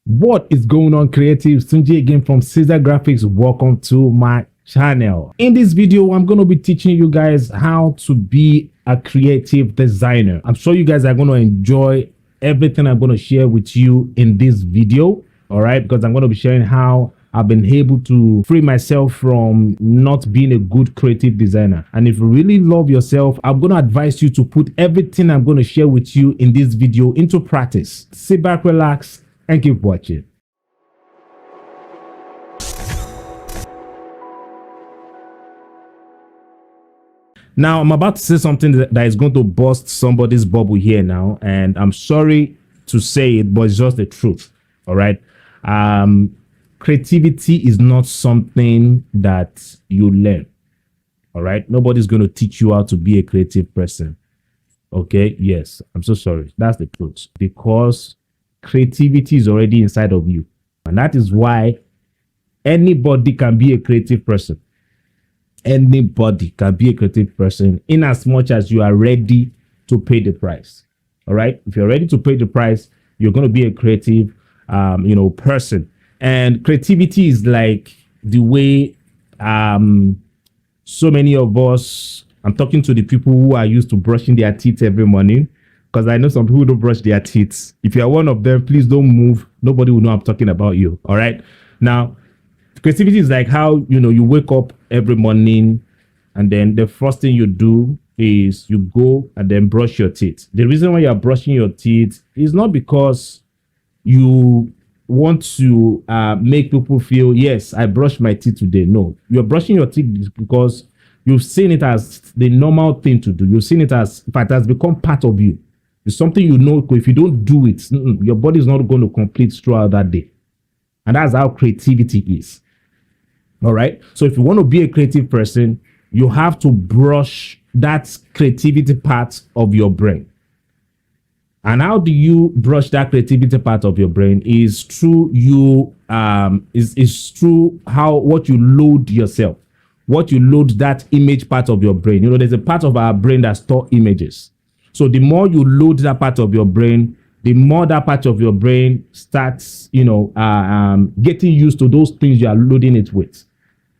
What is going on, creatives? Tunji again from Ceasar Graphics. Welcome to my channel. In this video, I'm going to be teaching you guys how to be a creative designer. I'm sure you guys are going to enjoy everything I'm going to share with you in this video. All right, because I'm going to be sharing how I've been able to free myself from not being a good creative designer. And if you really love yourself, I'm going to advise you to put everything I'm going to share with you in this video into practice. Sit back, relax, and keep watching. Now, I'm about to say something that is going to burst somebody's bubble here now, and I'm sorry to say it, but it's just the truth. All right. Creativity is not something that you learn. All right. Nobody's going to teach you how to be a creative person. Okay. Yes. I'm so sorry. That's the truth, because creativity is already inside of you. And that is why anybody can be a creative person. Anybody can be a creative person in as much as you are ready to pay the price. All right. If you're ready to pay the price, you're going to be a creative, person. And creativity is like the way so many of us, I'm talking to the people who are used to brushing their teeth every morning, because I know some people don't brush their teeth. If you are one of them, please don't move. Nobody will know I'm talking about you. All right. Now, creativity is like how, you wake up every morning and then the first thing you do is you go and then brush your teeth. The reason why you're brushing your teeth is not because you want to make people feel, yes, I brushed my teeth today. No, you're brushing your teeth because you've seen it as the normal thing to do. You've seen it as, in fact, it has become part of you. It's something if you don't do it, your body is not going to complete throughout that day. And that's how creativity is. All right. So if you want to be a creative person, you have to brush that creativity part of your brain. And how do you brush that creativity part of your brain is through through what you load yourself, what you load that image part of your brain. There's a part of our brain that stores images. So the more you load that part of your brain, the more that part of your brain starts, getting used to those things you are loading it with.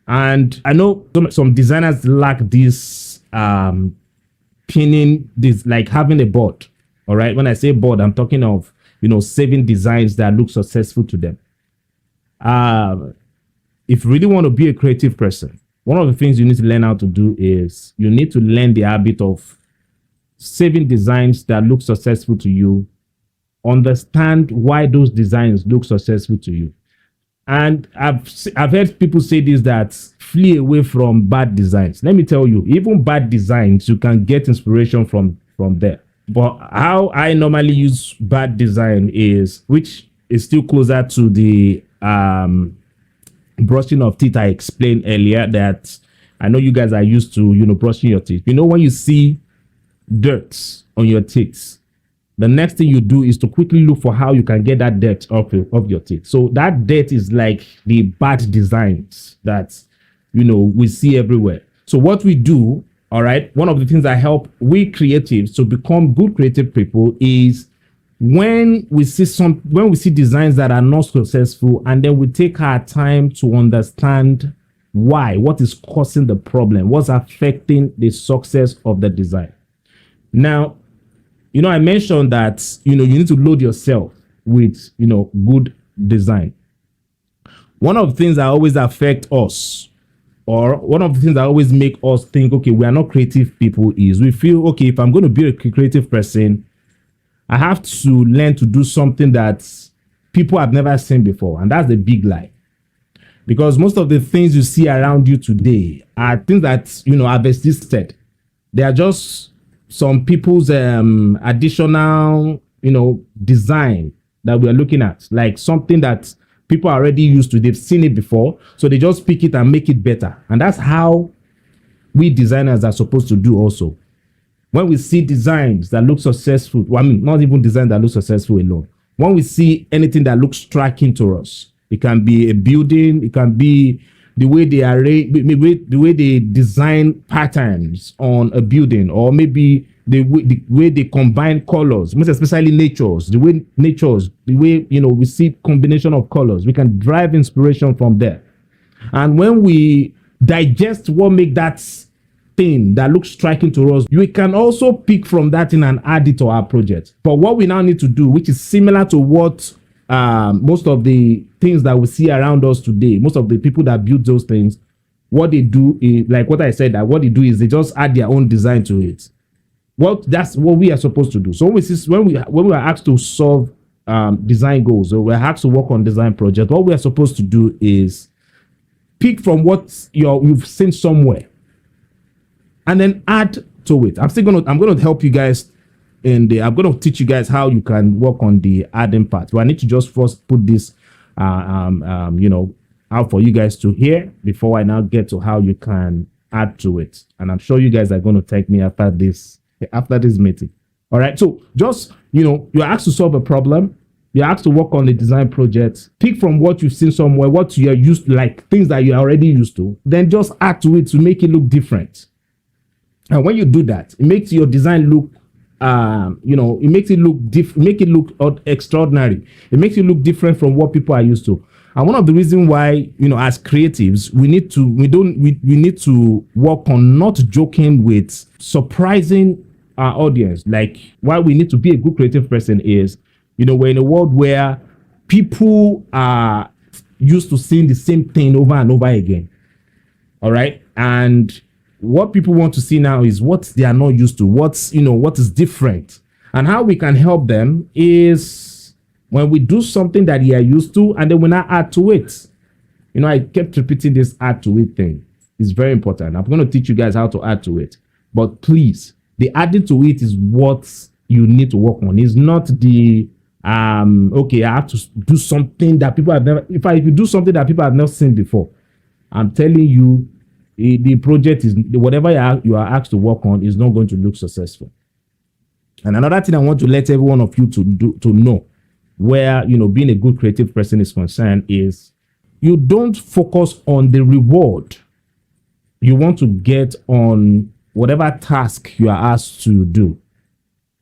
And I know some designers lack this pinning, this like having a board. All right. When I say board, I'm talking of, saving designs that look successful to them. If you really want to be a creative person, one of the things you need to learn how to do is you need to learn the habit of saving designs that look successful to you. Understand why those designs look successful to you. And I've heard people say this, that flee away from bad designs. Let me tell you, even bad designs, you can get inspiration from there. But how I normally use bad design is, which is still closer to the brushing of teeth I explained earlier, that I know you guys are used to, brushing your teeth. When you see dirt on your teeth, the next thing you do is to quickly look for how you can get that dirt off your teeth. So that dirt is like the bad designs that, we see everywhere. So what we do, all right, one of the things that help we creatives to become good creative people is when we see designs that are not successful, and then we take our time to understand why, what is causing the problem, what's affecting the success of the design. Now, I mentioned that, you need to load yourself with, good design. One of the things that always affect us, or one of the things that always make us think, okay, we are not creative people, is we feel, okay, if I'm going to be a creative person, I have to learn to do something that people have never seen before. And that's the big lie. Because most of the things you see around you today are things that, have existed. They are just some people's additional, design that we are looking at, like something that people are already used to. They've seen it before, so they just pick it and make it better. And that's how we designers are supposed to do also. When we see designs that look successful, not even designs that look successful alone. When we see anything that looks striking to us, it can be a building, it can be the way they arrange, the way they design patterns on a building, or maybe the way they combine colors, most especially the way we see combination of colors. We can drive inspiration from there. And when we digest what make that thing that looks striking to us, we can also pick from that thing and add it to our project. But what we now need to do, which is similar to what most of the things that we see around us today, most of the people that build those things, what they do is, like what I said, that what they do is they just add their own design to it. Well, that's what we are supposed to do. So when we are asked to solve design goals, or we're asked to work on design project, what we are supposed to do is pick from what you've seen somewhere and then add to it. I'm going to help you guys I'm going to teach you guys how you can work on the adding part. So I need to just first put this out for you guys to hear before I now get to how you can add to it. And I'm sure you guys are going to thank me after this meeting. All right. So just, you're asked to solve a problem. You're asked to work on the design project. Pick from what you've seen somewhere, what you are used to, like things that you're already used to. Then just add to it to make it look different. And when you do that, it makes your design look, it makes it look make it look extraordinary. It makes it look different from what people are used to. And one of the reasons why, as creatives, we need to work on not joking with surprising our audience. Like, why we need to be a good creative person is, we're in a world where people are used to seeing the same thing over and over again. All right. And what people want to see now is what they are not used to, what is different. And how we can help them is when we do something that they are used to, and then we now add to it. I kept repeating this add to it thing. It's very important. I'm going to teach you guys how to add to it. But please, the adding to it is what you need to work on. It's not the I have to do something that people have never. If you do something that people have never seen before, I'm telling you, the project is whatever you are asked to work on is not going to look successful. And another thing I want to let every one of you to know, where being a good creative person is concerned, is you don't focus on the reward you want to get on whatever task you are asked to do.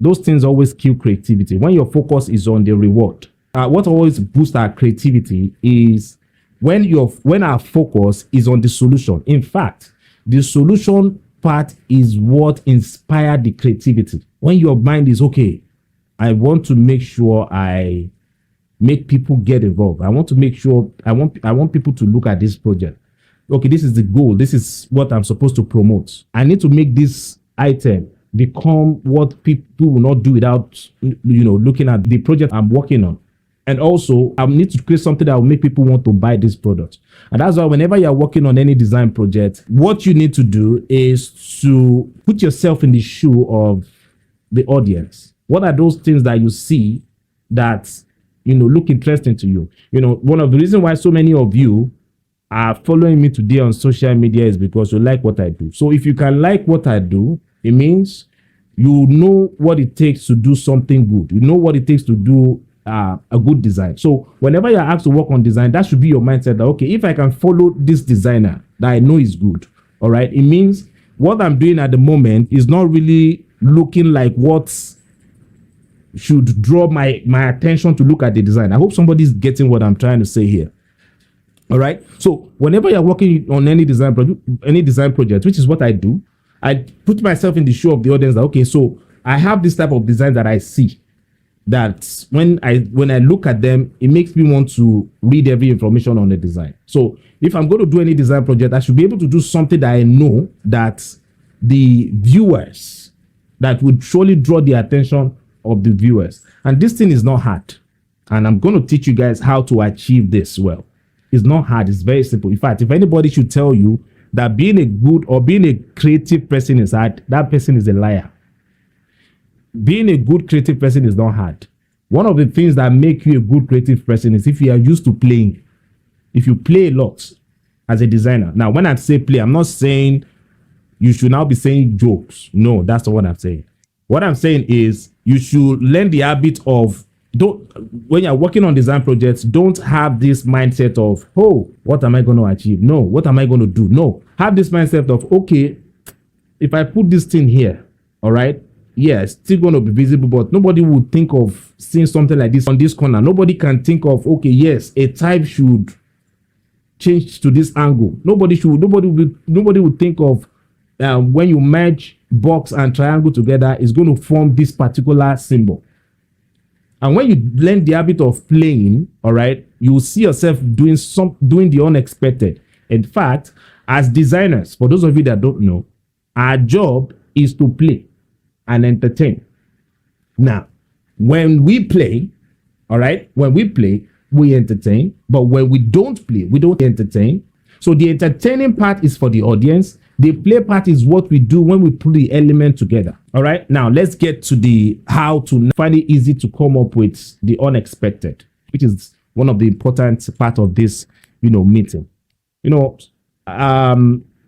Those things always kill creativity. When your focus is on the reward, what always boosts our creativity is when our focus is on the solution. In fact, the solution part is what inspired the creativity. When your mind is, okay, I want to make sure I make people get involved. I want to make sure I want people to look at this project. Okay, this is the goal. This is what I'm supposed to promote. I need to make this item become what people will not do without looking at the project I'm working on. And also, I need to create something that will make people want to buy this product. And that's why whenever you're working on any design project, what you need to do is to put yourself in the shoe of the audience. What are those things that you see that look interesting to you? One of the reasons why so many of you are following me today on social media is because you like what I do. So if you can like what I do, it means you know what it takes to do something good. You know what it takes to do a good design. So whenever you're asked to work on design, that should be your mindset that, okay, if I can follow this designer that I know is good, all right, it means what I'm doing at the moment is not really looking like what should draw my attention to look at the design. I hope somebody's getting what I'm trying to say here. All right. So whenever you're working on any design project, which is what I do, I put myself in the shoe of the audience that, okay, so I have this type of design that I see, that when I look at them, it makes me want to read every information on the design. So if I'm going to do any design project, I should be able to do something that I know that the viewers, that would surely draw the attention of the viewers. And this thing is not hard. And I'm going to teach you guys how to achieve this well. It's not hard. It's very simple. In fact, if anybody should tell you that being a good or being a creative person is hard, that person is a liar. Being a good creative person is not hard. One of the things that make you a good creative person is if you are used to playing. If you play a lot as a designer. Now, when I say play, I'm not saying you should now be saying jokes. No, that's not what I'm saying. What I'm saying is you should learn the habit of don't, when you're working on design projects, don't have this mindset of, oh, what am I going to achieve? No, what am I going to do? No, have this mindset of, okay, if I put this thing here, all right, yeah, it's still going to be visible, but nobody would think of seeing something like this on this corner. Nobody can think of, okay, yes, a type should change to this angle. Nobody would think of when you merge box and triangle together, it's going to form this particular symbol. And when you learn the habit of playing, all right, you will see yourself doing the unexpected. In fact, as designers, for those of you that don't know, our job is to play and entertain. Now, when we play, all right, we entertain. But when we don't play, we don't entertain. So the entertaining part is for the audience. The play part is what we do when we put the element together. All right. Now let's get to the how to find it easy to come up with the unexpected, which is one of the important part of this, meeting.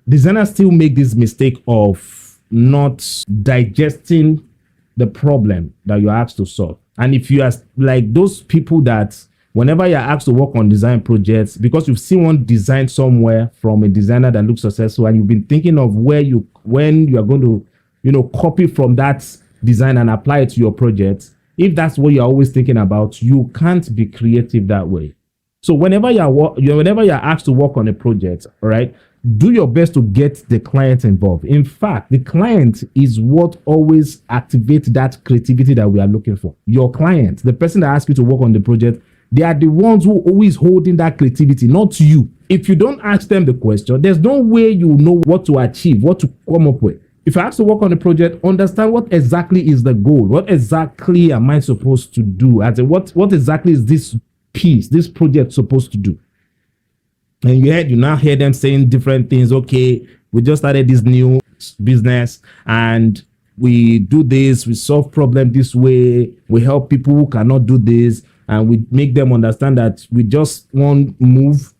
Designers still make this mistake of not digesting the problem that you're asked to solve. And if you are like those people that whenever you're asked to work on design projects, because you've seen one design somewhere from a designer that looks successful, and you've been thinking of when you are going to, copy from that design and apply it to your project, if that's what you're always thinking about, you can't be creative that way. So whenever you're asked to work on a project, all right, do your best to get the client involved. In fact, the client is what always activates that creativity that we are looking for. Your client, the person that asks you to work on the project, they are the ones who always holding that creativity, not you. If you don't ask them the question, there's no way you know what to achieve, what to come up with. If I ask to work on a project, understand what exactly is the goal. What exactly am I supposed to do? What exactly is this project supposed to do? And you now hear them saying different things. Okay, we just started this new business and we do this, we solve problem this way, we help people who cannot do this, and we make them understand that with just one move,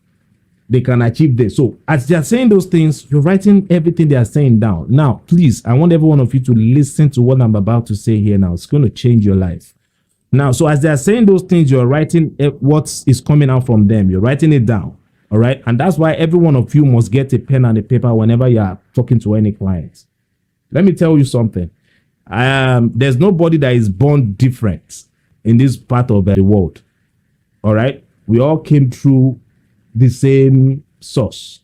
they can achieve this. So as they're saying those things, you're writing everything they are saying down. Now, please, I want every one of you to listen to what I'm about to say here now. It's going to change your life. Now, so as they're saying those things, you're writing what is coming out from them. You're writing it down. All right. And that's why every one of you must get a pen and a paper whenever you are talking to any clients. Let me tell you something. There's nobody that is born different in this part of the world. All right. We all came through the same source.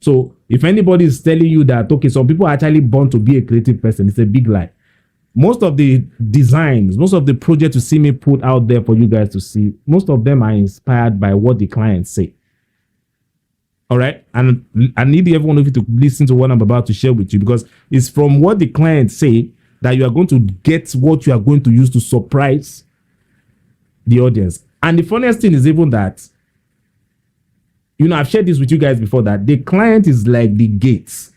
So if anybody is telling you that, okay, some people are actually born to be a creative person, it's a big lie. Most of the designs, most of the projects you see me put out there for you guys to see, most of them are inspired by what the clients say. All right. And I need every one of you to listen to what I'm about to share with you, because it's from what the clients say that you are going to get what you are going to use to surprise the audience. And the funniest thing is even that, I've shared this with you guys before, that the client is like the gate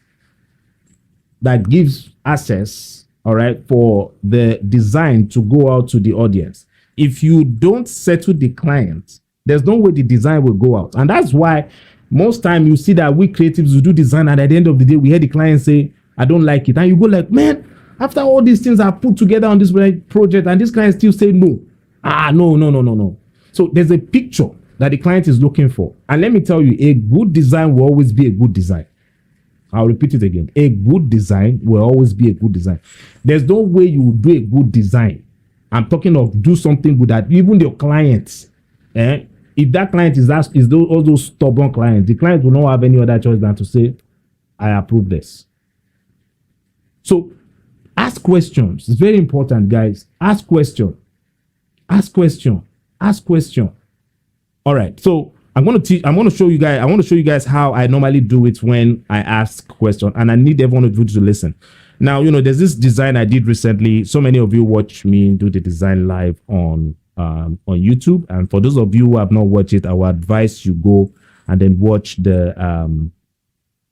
that gives access, all right, for the design to go out to the audience. If you don't settle the client, there's no way the design will go out. And that's why most time you see that we creatives will do design, and at the end of the day, we hear the client say, I don't like it. And you go like, man, after all these things are put together on this project, and this client still say no. No. So there's a picture that the client is looking for. And let me tell you, a good design will always be a good design. I'll repeat it again. A good design will always be a good design. There's no way you will do a good design. I'm talking of do something good that even your clients, if that client is all those stubborn clients, the client will not have any other choice than to say, I approve this. So ask questions. It's very important, guys. Ask question. Ask question. Ask question. All right. So I want to show you guys how I normally do it when I ask question, and I need everyone of you to listen. Now, there's this design I did recently. So many of you watch me do the design live on YouTube. And for those of you who have not watched it, I would advise you go and then watch the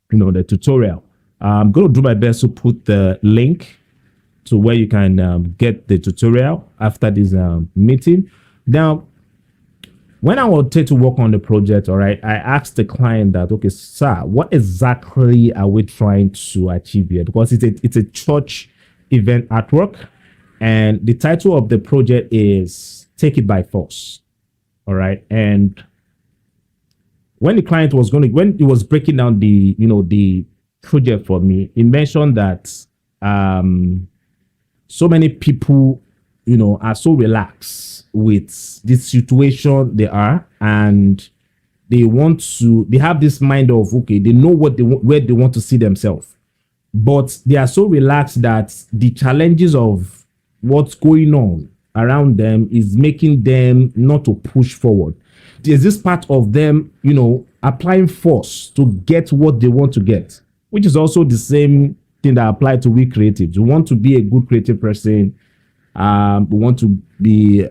the tutorial. I'm going to do my best to put the link to where you can get the tutorial after this meeting. Now, when I will take to work on the project, all right, I asked the client that, okay, sir, what exactly are we trying to achieve here? Because it's a church event artwork, and the title of the project is take it by force. All right. And when the client was when he was breaking down the, the project for me, he mentioned that so many people, are so relaxed with this situation they are, and they have this mind of, okay, they know where they want to see themselves, but they are so relaxed that the challenges of what's going on around them is making them not to push forward. There's this part of them, applying force to get what they want to get, which is also the same thing that applies to we creatives. We want to be a good creative person. We want to be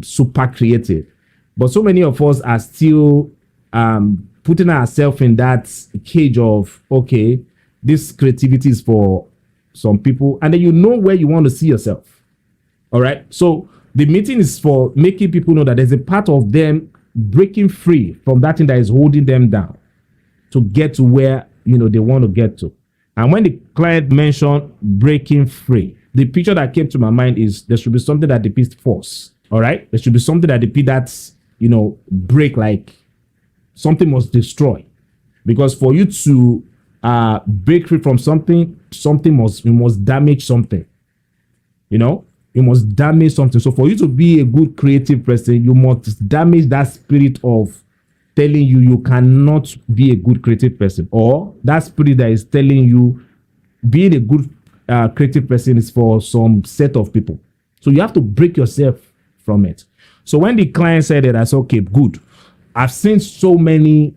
super creative. But so many of us are still putting ourselves in that cage of, okay, this creativity is for some people, and then you know where you want to see yourself. All right. So the meeting is for making people know that there's a part of them breaking free from that thing that is holding them down to get to where, they want to get to. And when the client mentioned breaking free, the picture that came to my mind is there should be something that depicts force. All right. There should be something that depicts that, break, like something must destroy. Because for you to break free from something must damage something. You must damage something. So for you to be a good creative person, you must damage that spirit of telling you cannot be a good creative person, or that spirit that is telling you being a good creative person is for some set of people. So you have to break yourself from it. So when the client said it, I said, okay, good. I've seen so many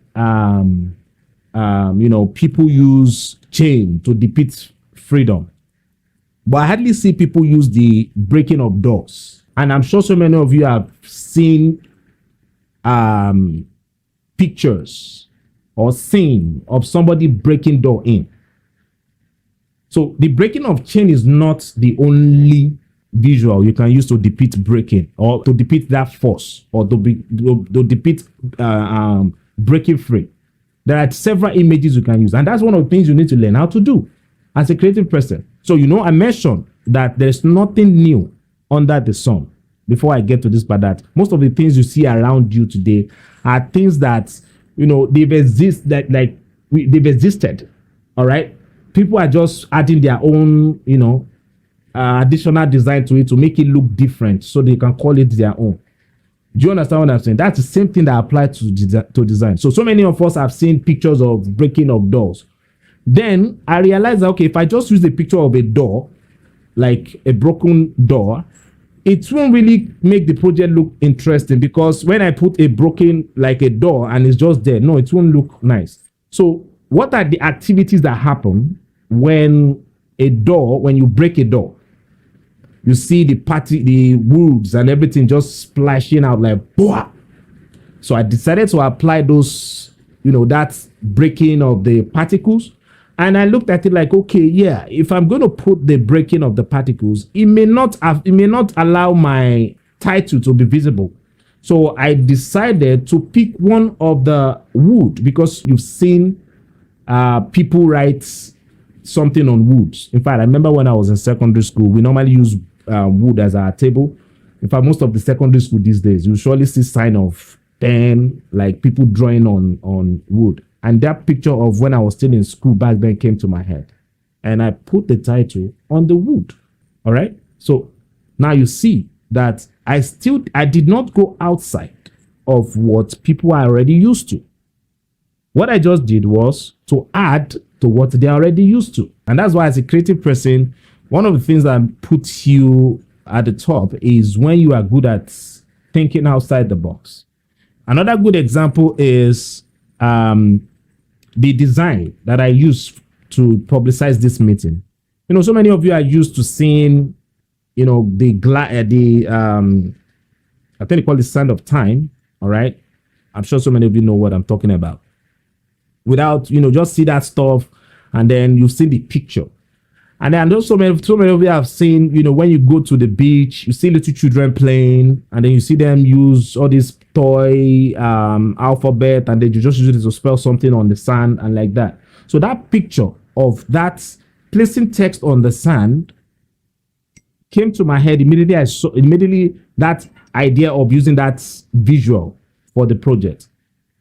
people use chain to depict freedom, but I hardly see people use the breaking of doors. And I'm sure so many of you have seen pictures or scene of somebody breaking door in. So the breaking of chain is not the only visual you can use to depict breaking, or to depict that force, or to depict breaking free. There are several images you can use, and that's one of the things you need to learn how to do as a creative person. So, I mentioned that there's nothing new under the sun. Before I get to this part, that most of the things you see around you today are things that, they've existed. All right. People are just adding their own, additional design to it to make it look different so they can call it their own. Do you understand what I'm saying? That's the same thing that applies to design. So many of us have seen pictures of breaking of doors. Then I realized that, okay, if I just use a picture of a door, like a broken door, it won't really make the project look interesting, because when I put a broken, like a door, and it's just there, no, it won't look nice. So what are the activities that happen when you break a door? You see the woods and everything just splashing out like, boah. So I decided to apply those, that breaking of the particles. And I looked at it like, okay, yeah, if I'm going to put the breaking of the particles, it may not allow my title to be visible. So I decided to pick one of the wood, because you've seen people write something on woods. In fact, I remember when I was in secondary school, we normally use wood as our table. In fact, most of the secondary school these days, you surely see sign of pen, like people drawing on wood. And that picture of when I was still in school back then came to my head. And I put the title on the wood. All right. So now you see that I did not go outside of what people are already used to. What I just did was to add to what they're already used to. And that's why, as a creative person, one of the things that puts you at the top is when you are good at thinking outside the box. Another good example is the design that I use to publicize this meeting. So many of you are used to seeing, I think they call it Sand of Time. All right. I'm sure so many of you know what I'm talking about. Without, just see that stuff, and then you've seen the picture. And then so many of you have seen, when you go to the beach, you see little children playing, and then you see them use all this toy alphabet, and then you just use it to spell something on the sand and like that. So that picture of that placing text on the sand came to my head immediately. Immediately that idea of using that visual for the project.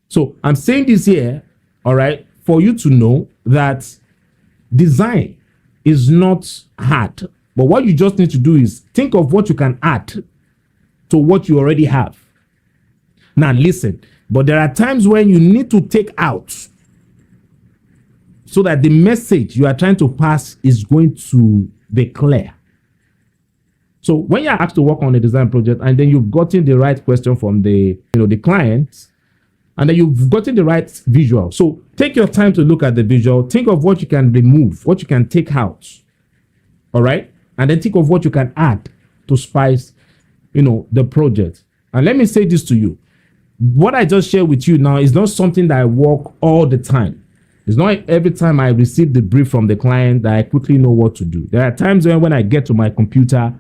So I'm saying this here, all right, for you to know that design is not hard, but what you just need to do is think of what you can add to what you already have. Now listen, but there are times when you need to take out so that the message you are trying to pass is going to be clear. So when you're asked to work on a design project and then you've gotten the right question from the client, and then you've gotten the right visual. So take your time to look at the visual. Think of what you can remove, what you can take out. All right. And then think of what you can add to spice, the project. And let me say this to you. What I just shared with you now is not something that I work all the time. It's not every time I receive the brief from the client that I quickly know what to do. There are times when I get to my computer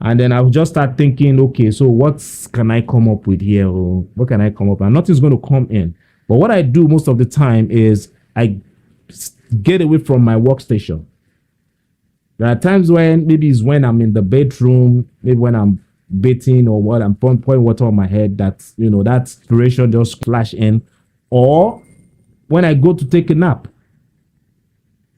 and then I'll just start thinking, okay, so what can I come up with here? Or what can I come up with? And nothing's going to come in. But what I do most of the time is I get away from my workstation. There are times when maybe it's when I'm in the bedroom, maybe when I'm bathing or what, I'm pouring water on my head, that inspiration just flash in. Or when I go to take a nap.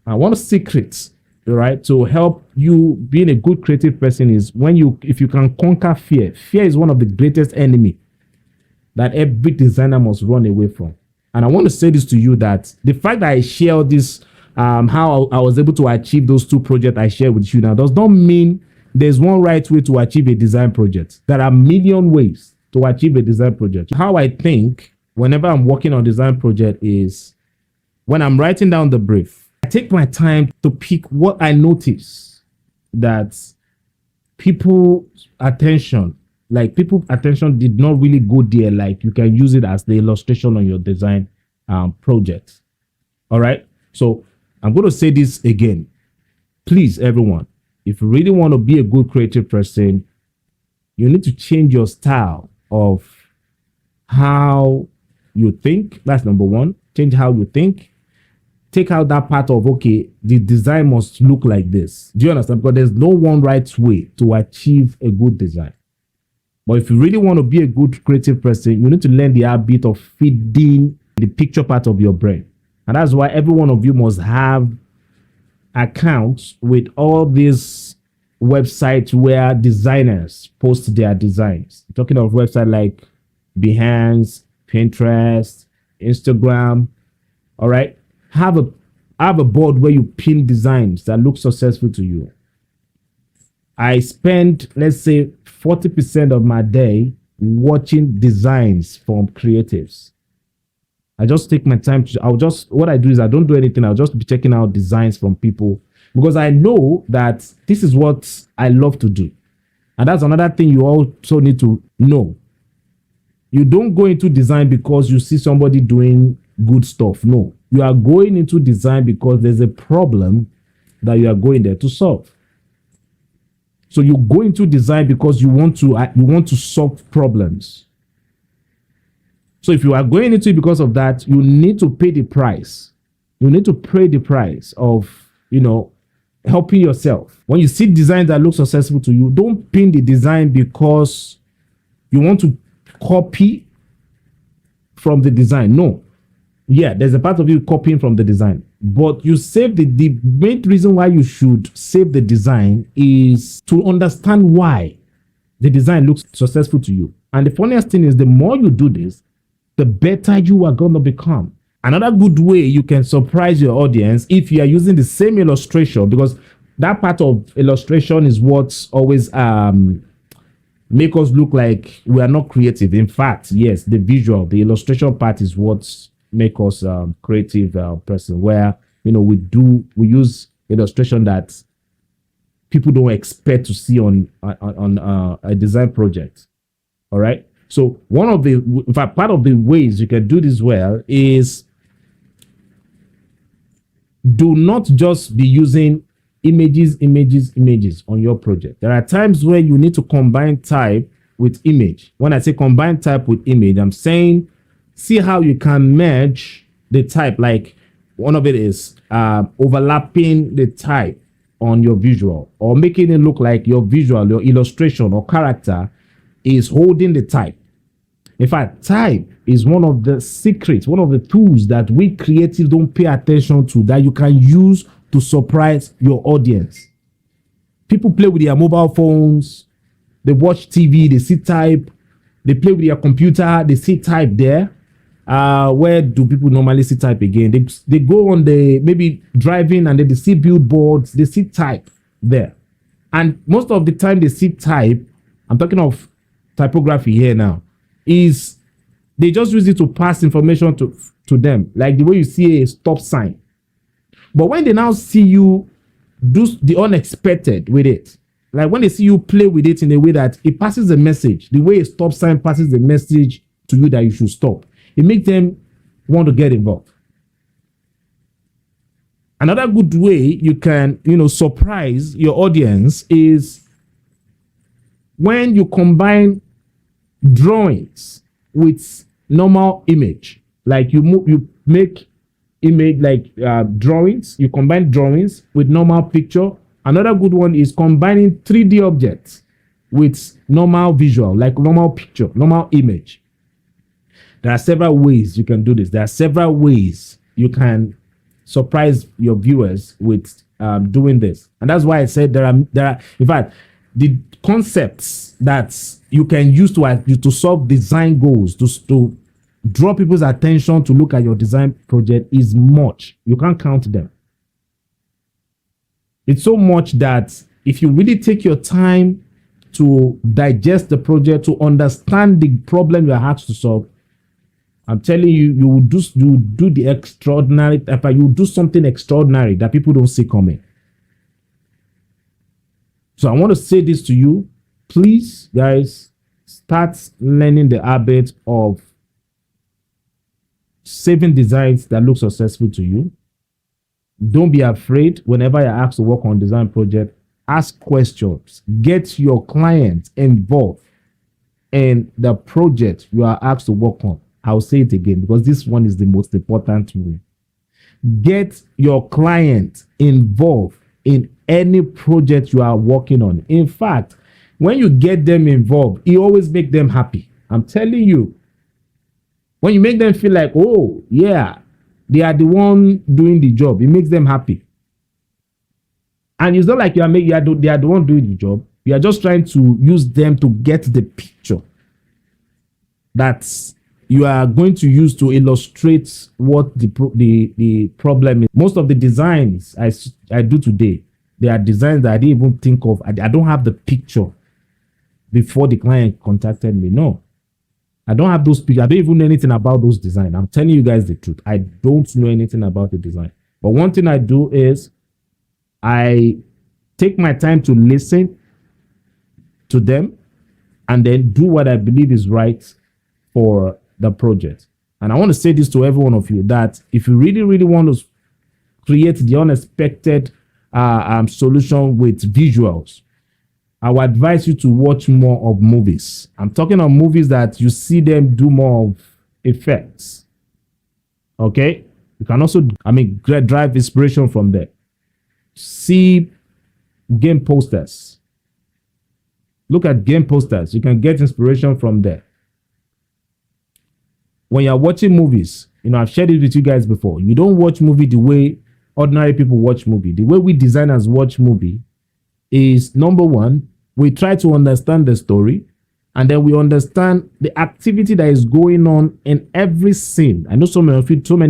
I want a secret, right, to help you being a good creative person is if you can conquer fear. Fear is one of the greatest enemy that every designer must run away from. And I want to say this to you, that the fact that I share this, how I was able to achieve those 2 projects I share with you now, does not mean there's one right way to achieve a design project. There are a million ways to achieve a design project. How I think whenever I'm working on design project is when I'm writing down the brief, I take my time to pick what I notice that people's attention did not really go there. Like you can use it as the illustration on your design project. All right. So I'm going to say this again. Please, everyone, if you really want to be a good creative person, you need to change your style of how you think. That's number one. Change how you think. Take out that part of, okay, the design must look like this. Do you understand? Because there's no one right way to achieve a good design. But if you really want to be a good creative person, you need to learn the habit of feeding the picture part of your brain. And that's why every one of you must have accounts with all these websites where designers post their designs. I'm talking of websites like Behance, Pinterest, Instagram. All right. Have a board where you pin designs that look successful to you. I spend, let's say, 40% of my day watching designs from creatives. I just take my time what I do is I don't do anything. I'll just be checking out designs from people because I know that this is what I love to do. And that's another thing you also need to know. You don't go into design because you see somebody doing good stuff. No, you are going into design because there's a problem that you are going there to solve. So you go into design because you want to solve problems. So if you are going into it because of that, you need to pay the price. You need to pay the price of, helping yourself. When you see designs that look successful to you, don't pin the design because you want to copy from the design. No. Yeah, there's a part of you copying from the design, but you save the main reason why you should save the design is to understand why the design looks successful to you. And the funniest thing is the more you do this, the better you are going to become. Another good way you can surprise your audience if you are using the same illustration, because that part of illustration is what's always make us look like we are not creative. In fact, yes, the illustration part is what's make us creative person, where we use illustration that people don't expect to see on a design project. All right. So part of the ways you can do this well is do not just be using images on your project. There are times where you need to combine type with image. When I say combine type with image, I'm saying see how you can merge the type. Like one of it is overlapping the type on your visual, or making it look like your visual, your illustration or character is holding the type. In fact, type is one of the secrets, one of the tools that we creatives don't pay attention to, that you can use to surprise your audience. People play with their mobile phones, they watch TV, they see type, they play with their computer, they see type there. Where do people normally see type again? They go on the maybe driving and then they see billboards, they see type there. And most of the time they see type, I'm talking of typography here now, is they just use it to pass information to them, like the way you see a stop sign. But when they now see you do the unexpected with it, like when they see you play with it in a way that it passes a message, the way a stop sign passes the message to you that you should stop, it makes them want to get involved. Another good way you can, surprise your audience is when you combine drawings with normal image. Like you make image like drawings, you combine drawings with normal picture. Another good one is combining 3D objects with normal visual, like normal picture, normal image. There are several ways you can do this. There are several ways you can surprise your viewers with doing this. And that's why I said there are in fact, the concepts that you can use to solve design goals, to draw people's attention to look at your design project is much. You can't count them. It's so much that if you really take your time to digest the project, to understand the problem you are asked to solve, I'm telling you, you will do the extraordinary. You will do something extraordinary that people don't see coming. So I want to say this to you. Please, guys, start learning the habit of saving designs that look successful to you. Don't be afraid whenever you're asked to work on design project. Ask questions. Get your client involved in the project you are asked to work on. I'll say it again because this one is the most important one. Get your client involved in any project you are working on. In fact, when you get them involved, it always makes them happy. I'm telling you. When you make them feel like, oh, yeah, they are the one doing the job, it makes them happy. And it's not like they are the one doing the job. You are just trying to use them to get the picture that you are going to use to illustrate what the problem is. Most of the designs I do today, they are designs that I didn't even think of. I don't have the picture before the client contacted me. No, I don't have those pictures. I don't even know anything about those designs. I'm telling you guys the truth. I don't know anything about the design. But one thing I do is I take my time to listen to them and then do what I believe is right for the project. And I want to say this to every one of you, that if you really, really want to create the unexpected solution with visuals, I would advise you to watch more of movies. I'm talking of movies that you see them do more of effects. Okay? You can also, drive inspiration from there. See game posters. Look at game posters. You can get inspiration from there. When you're watching movies, I've shared it with you guys before. You don't watch movie the way ordinary people watch movie. The way we designers watch movie is, number one, we try to understand the story, and then we understand the activity that is going on in every scene. I know so many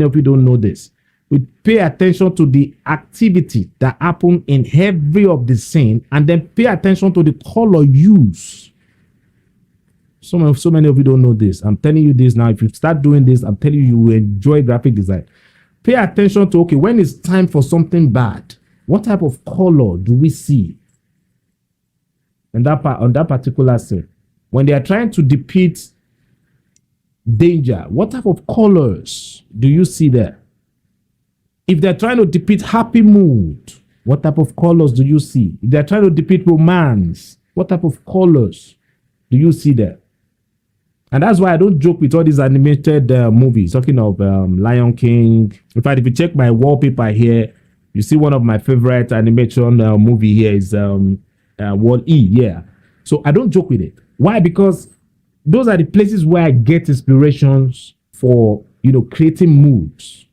of you don't know this. We pay attention to the activity that happened in every of the scene, and then pay attention to the color use. So many of you don't know this. I'm telling you this now. If you start doing this, I'm telling you, you will enjoy graphic design. Pay attention to, okay, when it's time for something bad, what type of color do we see on that particular scene? When they are trying to depict danger, what type of colors do you see there? If they're trying to depict happy mood, what type of colors do you see? If they're trying to depict romance, what type of colors do you see there? And that's why I don't joke with all these animated movies, talking of Lion King. In fact, if you check my wallpaper here, you see one of my favorite animation movie here is Wall-E. Yeah. So I don't joke with it. Why? Because those are the places where I get inspirations for, creating moods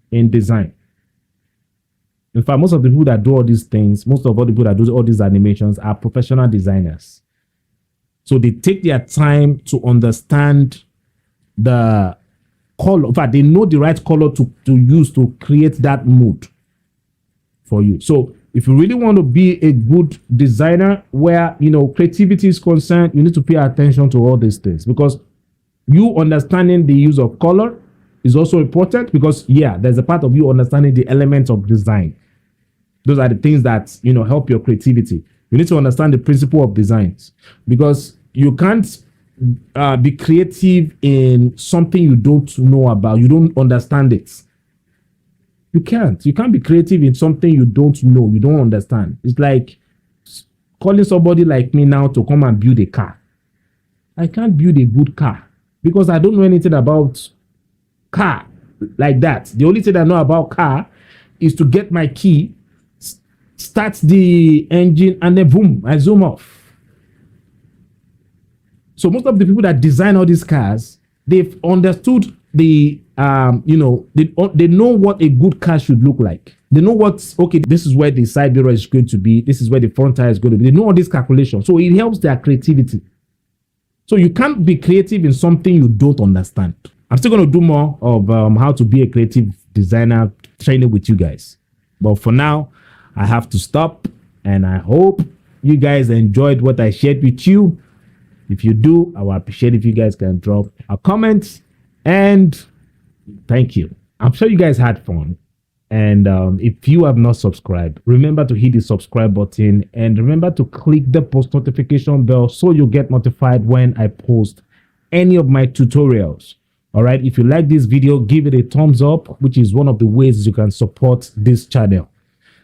in design. In fact, most of the people that do all these things, most of all the people that do all these animations are professional designers. So they take their time to understand the color. In fact, they know the right color to use to create that mood for you. So if you really want to be a good designer where, creativity is concerned, you need to pay attention to all these things, because you understanding the use of color is also important, because there's a part of you understanding the elements of design. Those are the things that, help your creativity. You need to understand the principle of designs, because you can't be creative in something you don't know about. You don't understand it. You can't be creative in something you don't know, you don't understand. It's like calling somebody like me now to come and build a car. I can't build a good car because I don't know anything about car like that. The only thing I know about car is to get my key, start the engine, and then boom, I zoom off. So most of the people that design all these cars, they've understood the they know what a good car should look like. They know this is where the side mirror is going to be, this is where the front tire is going to be. They know all these calculations, so it helps their creativity. So you can't be creative in something you don't understand. I'm still going to do more of how to be a creative designer training with you guys, but for now I have to stop, and I hope you guys enjoyed what I shared with you. If you do, I will appreciate if you guys can drop a comment, and thank you. I'm sure you guys had fun. And if you have not subscribed, remember to hit the subscribe button, and remember to click the post notification bell so you get notified when I post any of my tutorials. All right. If you like this video, give it a thumbs up, which is one of the ways you can support this channel.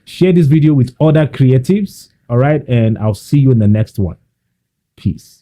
Share this video with other creatives. All right. And I'll see you in the next one. Peace.